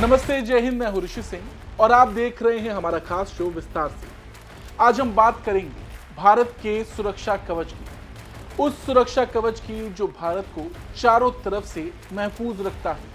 नमस्ते, जय हिंद। मैं हूं ऋषि सिंह और आप देख रहे हैं हमारा खास शो विस्तार से। आज हम बात करेंगे भारत के सुरक्षा कवच की, उस सुरक्षा कवच की जो भारत को चारों तरफ से महफूज रखता है,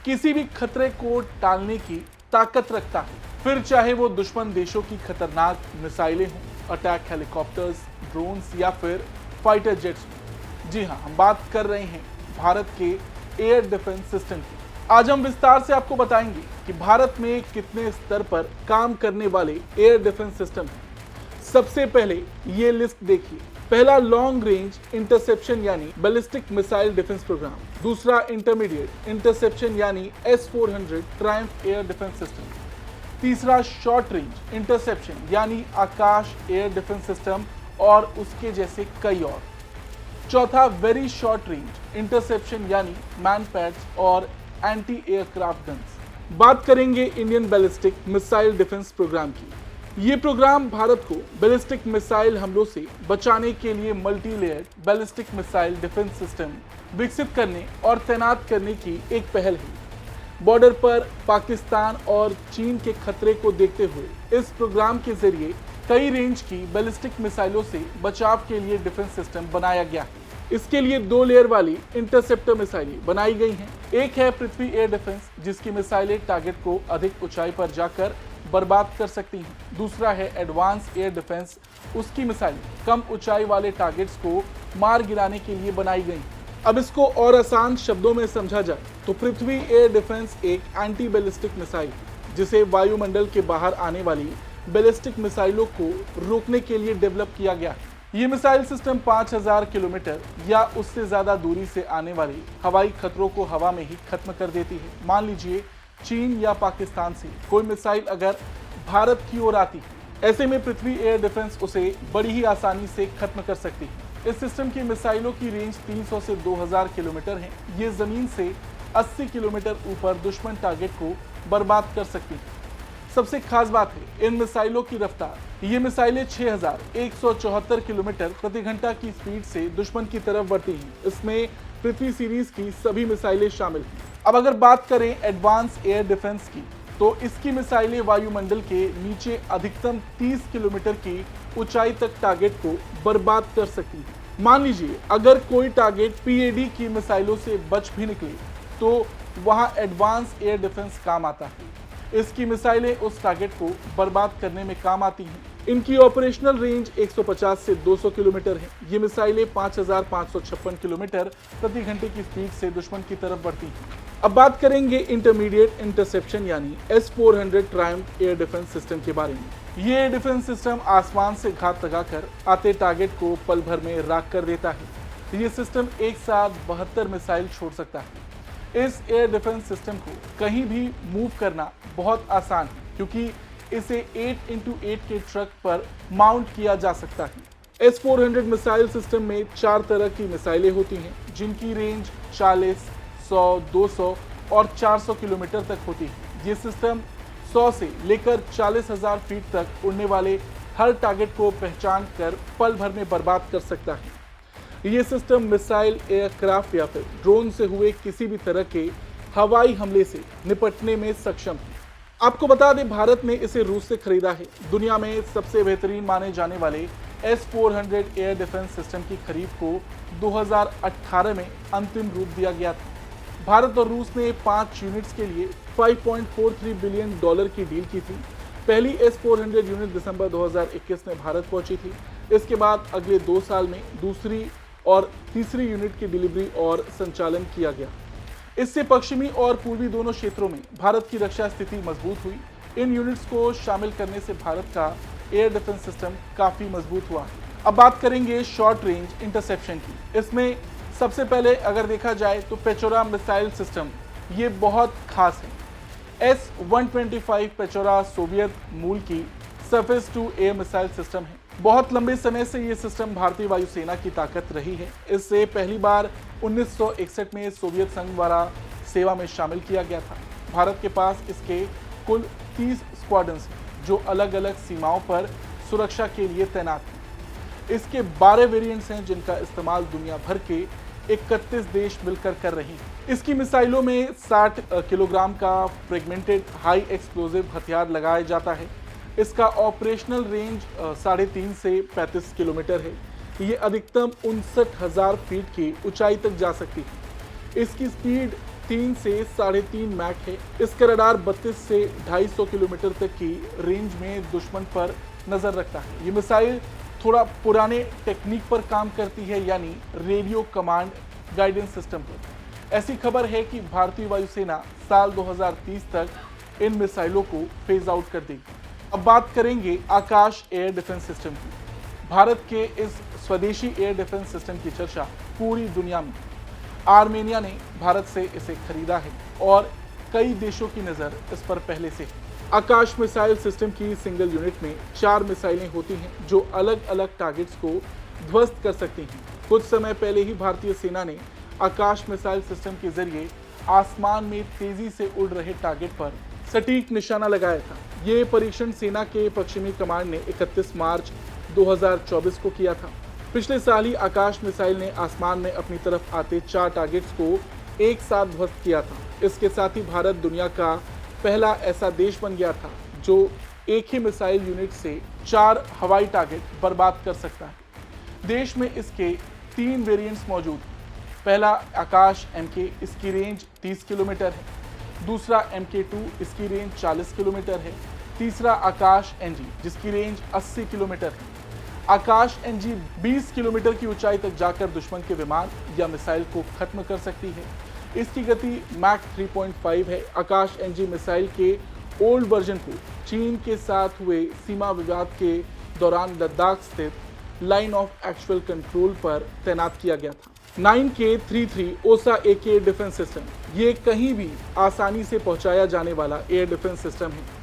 किसी भी खतरे को टालने की ताकत रखता है, फिर चाहे वो दुश्मन देशों की खतरनाक मिसाइलें हों, अटैक हेलीकॉप्टर्स, ड्रोन्स या फिर फाइटर जेट्स हों। जी हाँ, हम बात कर रहे हैं भारत के एयर डिफेंस सिस्टम की। आज हम विस्तार से आपको बताएंगे कि भारत में कितने स्तर पर काम करने वाले एयर डिफेंस सिस्टम हैं। सबसे पहले ये लिस्ट देखिए। पहला लॉन्ग रेंज इंटरसेप्शन यानी बैलिस्टिक मिसाइल डिफेंस प्रोग्राम, दूसरा इंटरमीडिएट इंटरसेप्शन यानी S-400 Triumph air defence system, तीसरा शॉर्ट रेंज इंटरसेप्शन यानी आकाश एयर डिफेंस सिस्टम और उसके जैसे कई और, चौथा वेरी शॉर्ट रेंज इंटरसेप्शन यानी मैन पैड्स और एंटी एयरक्राफ्ट गन्स। बात करेंगे Indian ballistic missile defence programme की। ये प्रोग्राम भारत को बैलिस्टिक मिसाइल हमलों से बचाने के लिए multi layered ballistic missile defence system विकसित करने और तैनात करने की एक पहल है। बॉर्डर पर पाकिस्तान और चीन के खतरे को देखते हुए इस प्रोग्राम के जरिए कई रेंज की बैलिस्टिक मिसाइलों से बचाव के लिए डिफेंस सिस्टम बनाया गया है। इसके लिए 2 लेयर वाली इंटरसेप्टर मिसाइलें बनाई गई हैं। एक है पृथ्वी एयर डिफेंस, जिसकी मिसाइलें टारगेट को अधिक ऊंचाई पर जाकर बर्बाद कर सकती हैं। दूसरा है एडवांस एयर डिफेंस, उसकी मिसाइलें कम ऊंचाई वाले टारगेट्स को मार गिराने के लिए बनाई गई। अब इसको और आसान शब्दों में समझा जाए तो पृथ्वी एयर डिफेंस एक एंटी बैलिस्टिक मिसाइल है, जिसे वायुमंडल के बाहर आने वाली बैलिस्टिक मिसाइलों को रोकने के लिए डेवलप किया गया है। ये मिसाइल सिस्टम 5000 किलोमीटर या उससे ज्यादा दूरी से आने वाले हवाई खतरों को हवा में ही खत्म कर देती है। मान लीजिए चीन या पाकिस्तान से कोई मिसाइल अगर भारत की ओर आती है, ऐसे में पृथ्वी एयर डिफेंस उसे बड़ी ही आसानी से खत्म कर सकती है। इस सिस्टम की मिसाइलों की रेंज 300 से 2000 किलोमीटर है। ये जमीन से 80 किलोमीटर ऊपर दुश्मन टारगेट को बर्बाद कर सकती है। सबसे खास बात है इन मिसाइलों की रफ्तार। ये मिसाइलें 6174 किलोमीटर प्रति घंटा की स्पीड से दुश्मन की तरफ बढ़ती हैं। इसमें पृथ्वी सीरीज की सभी मिसाइलें शामिल हैं। अब अगर बात करें एडवांस एयर डिफेंस की, तो इसकी मिसाइलें वायुमंडल के नीचे अधिकतम 30 किलोमीटर की ऊंचाई तक टारगेट को बर्बाद कर सकती है। मान लीजिए अगर कोई टारगेट PAD की मिसाइलों से बच भी निकले तो वहां एडवांस एयर डिफेंस काम आता है। इसकी मिसाइलें उस टारगेट को बर्बाद करने में काम आती हैं। इनकी ऑपरेशनल रेंज 150 से 200 किलोमीटर है। ये मिसाइलें 5556 किलोमीटर प्रति घंटे की स्पीड से दुश्मन की तरफ बढ़ती हैं। अब बात करेंगे इंटरमीडिएट इंटरसेप्शन यानी S-400 Triumph air defence system के बारे में। ये एयर डिफेंस सिस्टम आसमान से घात लगाकर आते टारगेट को पल भर में राख कर देता है। ये सिस्टम एक साथ 72 मिसाइल छोड़ सकता है। इस एयर डिफेंस सिस्टम को कहीं भी मूव करना बहुत आसान है, क्योंकि इसे 8x8 के ट्रक पर माउंट किया जा सकता है। S-400 मिसाइल सिस्टम में 4 तरह की मिसाइलें होती हैं, जिनकी रेंज 40, 100, 200 और 400 किलोमीटर तक होती है। ये सिस्टम 100 से लेकर 40,000 फीट तक उड़ने वाले हर टारगेट को पहचान कर पल भर में बर्बाद कर सकता है। ये सिस्टम मिसाइल, एयरक्राफ्ट या फिर ड्रोन से हुए किसी भी तरह के हवाई हमले से निपटने में सक्षम है। आपको बता दें, भारत ने इसे रूस से खरीदा है। दुनिया में सबसे बेहतरीन माने जाने वाले S-400 एयर डिफेंस सिस्टम की खरीद को 2018 में अंतिम रूप दिया गया था। भारत और रूस ने 5 यूनिट्स के लिए $5.43 बिलियन की डील की थी। पहली S-400 यूनिट दिसंबर 2021 में भारत पहुंची थी। इसके बाद अगले 2 साल में दूसरी और तीसरी यूनिट की डिलीवरी और संचालन किया गया। इससे पश्चिमी और पूर्वी दोनों क्षेत्रों में भारत की रक्षा स्थिति मजबूत हुई। इन यूनिट्स को शामिल करने से भारत का एयर डिफेंस सिस्टम काफी मजबूत हुआ। अब बात करेंगे शॉर्ट रेंज इंटरसेप्शन की। इसमें सबसे पहले अगर देखा जाए तो पेचोरा मिसाइल सिस्टम ये बहुत खास है। S-125 पेचोरा सोवियत मूल की surface to air missile system है। बहुत लंबे समय से ये सिस्टम भारतीय वायुसेना की ताकत रही है। इससे पहली बार 1961 में सोवियत संघ द्वारा सेवा में शामिल किया गया था। भारत के पास इसके कुल 30 स्क्वाड्रन्स हैं, जो अलग अलग सीमाओं पर सुरक्षा के लिए तैनात हैं। इसके 12 वेरिएंट्स हैं, जिनका इस्तेमाल दुनिया भर के 31 देश मिलकर कर रही हैं। इसकी मिसाइलों में 60 किलोग्राम का फ्रेगमेंटेड हाई एक्सप्लोजिव हथियार लगाया जाता है। इसका ऑपरेशनल रेंज 3.5 से 35 किलोमीटर है। ये अधिकतम 59,000 फीट की ऊंचाई तक जा सकती है। इसकी स्पीड 3 से 3.5 मैक है। इसका रडार 32 से 250 किलोमीटर तक की रेंज में दुश्मन पर नजर रखता है। ये मिसाइल थोड़ा पुराने टेक्निक पर काम करती है, यानी रेडियो कमांड गाइडेंस सिस्टम पर। ऐसी खबर है कि भारतीय वायुसेना साल 2030 तक इन मिसाइलों को फेज आउट कर देगी। अब बात करेंगे आकाश एयर डिफेंस सिस्टम की। भारत के इस स्वदेशी एयर डिफेंस सिस्टम की चर्चा पूरी दुनिया में। आर्मेनिया ने भारत से इसे खरीदा है और कई देशों की नज़र इस पर पहले से है। आकाश मिसाइल सिस्टम की सिंगल यूनिट में 4 मिसाइलें होती हैं जो अलग अलग टारगेट्स को ध्वस्त कर सकती हैं। कुछ समय पहले ही भारतीय सेना ने आकाश मिसाइल सिस्टम के जरिए आसमान में तेजी से उड़ रहे टारगेट पर सटीक निशाना लगाया था। ये परीक्षण सेना के पश्चिमी कमांड ने 31 मार्च 2024 को किया था। पिछले साल ही आकाश मिसाइल ने आसमान में अपनी तरफ आते 4 टारगेट्स को एक साथ ध्वस्त किया था। इसके साथ ही भारत दुनिया का पहला ऐसा देश बन गया था जो एक ही मिसाइल यूनिट से 4 हवाई टारगेट बर्बाद कर सकता है। देश में इसके 3 वेरिएंट्स मौजूद हैं। पहला आकाश MK, इसकी रेंज 30 किलोमीटर है। दूसरा MK2, इसकी रेंज 40 किलोमीटर है। तीसरा आकाश NG, जिसकी रेंज 80 किलोमीटर है। आकाश NG 20 किलोमीटर की ऊंचाई तक जाकर दुश्मन के विमान या मिसाइल को खत्म कर सकती है। इसकी गति मैक 3.5 है। आकाश NG मिसाइल के ओल्ड वर्जन को चीन के साथ हुए सीमा विवाद के दौरान लद्दाख स्थित लाइन ऑफ एक्चुअल कंट्रोल पर तैनात किया गया था। 9K33 ओसा AK डिफेंस सिस्टम, ये कहीं भी आसानी से पहुंचाया जाने वाला एयर डिफेंस सिस्टम है।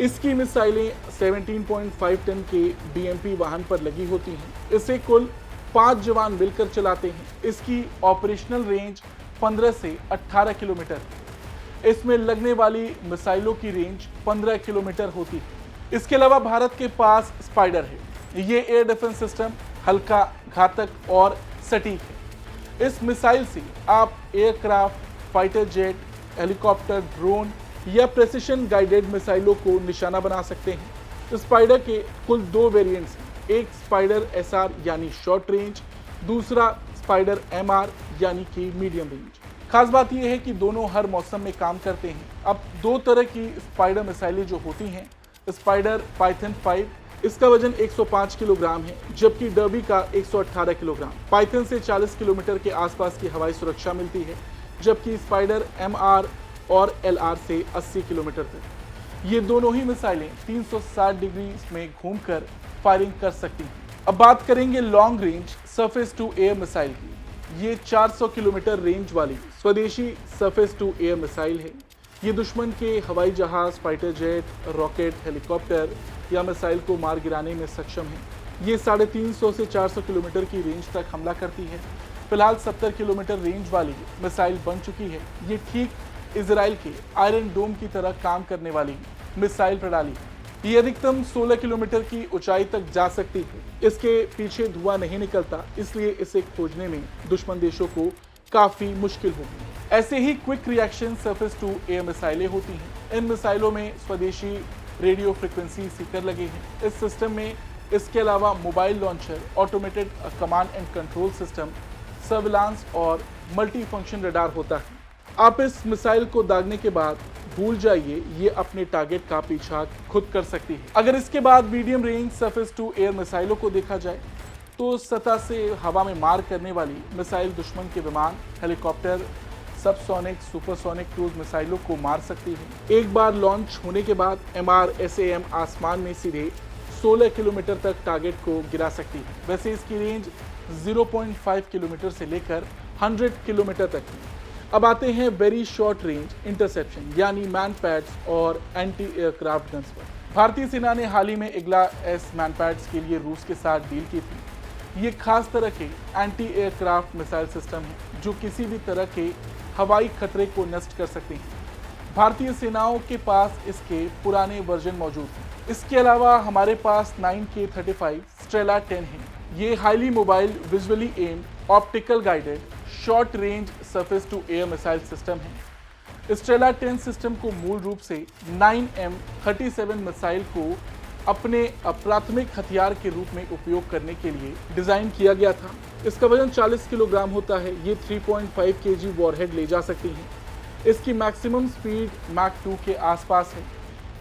इसकी मिसाइलें 17.5 टन के BMP वाहन पर लगी होती हैं। इसे कुल 5 जवान मिलकर चलाते हैं। इसकी ऑपरेशनल रेंज 15 से 18 किलोमीटर है। इसमें लगने वाली मिसाइलों की रेंज 15 किलोमीटर होती है। इसके अलावा भारत के पास स्पाइडर है। ये एयर डिफेंस सिस्टम हल्का, घातक और सटीक है। इस मिसाइल से आप aircraft, fighter jet, helicopter, drone या प्रेसिशन गाइडेड मिसाइलों को निशाना बना सकते हैं। स्पाइडर के कुल 2 वेरिएंट्स हैं। एक स्पाइडर SR यानी शॉर्ट रेंज, दूसरा स्पाइडर MR यानी कि मीडियम रेंज। खास बात यह है कि दोनों हर मौसम में काम करते हैं। अब 2 तरह की स्पाइडर मिसाइलें जो होती हैं, स्पाइडर पाइथन 5, इसका वजन 105 किलोग्राम है, जबकि डर्बी का 118 किलोग्राम। पाइथन से 40 किलोमीटर के आसपास की हवाई सुरक्षा मिलती है, जबकि स्पाइडर MR और LR से 80 किलोमीटर तक। ये दोनों ही मिसाइलें 360 डिग्री में घूमकर फायरिंग कर सकती हैं। अब बात करेंगे long range surface to air missile की। ये 400 किलोमीटर रेंज वाली स्वदेशी सरफेस टू एयर मिसाइल है। ये दुश्मन के हवाई जहाज, फाइटर जेट, रॉकेट, हेलीकॉप्टर या मिसाइल को मार गिराने में सक्षम है। ये 350 से 400 किलोमीटर की रेंज तक हमला करती है। फिलहाल 70 किलोमीटर रेंज वाली मिसाइल बन चुकी है। ये ठीक इजराइल के आयरन डोम की तरह काम करने वाली मिसाइल प्रणाली है। ये अधिकतम 16 किलोमीटर की ऊंचाई तक जा सकती है। इसके पीछे धुआं नहीं निकलता, इसलिए इसे खोजने में दुश्मन देशों को काफी मुश्किल होगी। ऐसे ही quick reaction surface to air मिसाइलें होती हैं। इन मिसाइलों में स्वदेशी रेडियो फ्रिक्वेंसी सीकर लगे हैं। इस सिस्टम में इसके अलावा mobile launcher, automated command and control system, surveillance और मल्टी फंक्शन रडार होता है। आप इस मिसाइल को दागने के बाद भूल जाइए, ये अपने टारगेट का पीछा खुद कर सकती है। अगर इसके बाद medium range surface to air मिसाइलों को देखा जाए तो सतह से हवा में मार करने वाली मिसाइल दुश्मन के विमान, हेलीकॉप्टर, सबसोनिक, सुपरसोनिक क्रूज मिसाइलों को मार सकती है। एक बार लॉन्च होने के बाद MRSAM आसमान में सीधे 16 किलोमीटर तक टारगेट को गिरा सकती है। वैसे इसकी रेंज 0.5 किलोमीटर से लेकर 100 किलोमीटर तक है। अब आते हैं वेरी शॉर्ट रेंज इंटरसेप्शन यानी मैन पैड्स और एंटी एयरक्राफ्ट गन्स पर। भारतीय सेना ने हाल ही में IGLA-S मैन पैड्स के लिए रूस के साथ डील की थी। ये खास तरह के एंटी एयरक्राफ्ट मिसाइल सिस्टम है जो किसी भी तरह के हवाई खतरे को नष्ट कर सकते हैं। भारतीय सेनाओं के पास इसके पुराने वर्जन मौजूद हैं। इसके अलावा हमारे पास 9K35 स्ट्रेला 10 है। ये highly mobile, visually aimed, optical guided, short range surface to air missile system है। स्टेला 10 सिस्टम को मूल रूप से 9M37 मिसाइल को अपने प्राथमिक हथियार के रूप में उपयोग करने के लिए डिजाइन किया गया था। इसका वजन 40 किलोग्राम होता है। ये 3.5 kg वॉरहेड ले जा सकती है। इसकी मैक्सिमम स्पीड मैक 2 के आसपास है।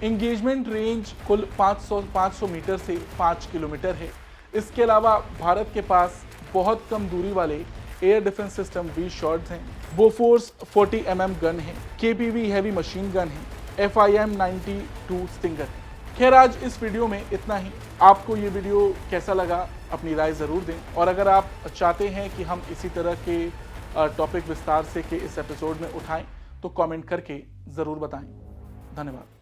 इंगेजमेंट रेंज कुल 500 मीटर से 5 किलोमीटर है। इसके अलावा भारत के पास बहुत कम दूरी वाले air defence system V shorts हैं। बोफोर्स 40 mm गन है। KPV हैवी मशीन गन है। FIM 92 स्टिंगर है। खैर, आज इस वीडियो में इतना ही। आपको ये वीडियो कैसा लगा अपनी राय ज़रूर दें, और अगर आप चाहते हैं कि हम इसी तरह के टॉपिक विस्तार से के इस एपिसोड में उठाएं तो कमेंट करके ज़रूर बताएं। धन्यवाद।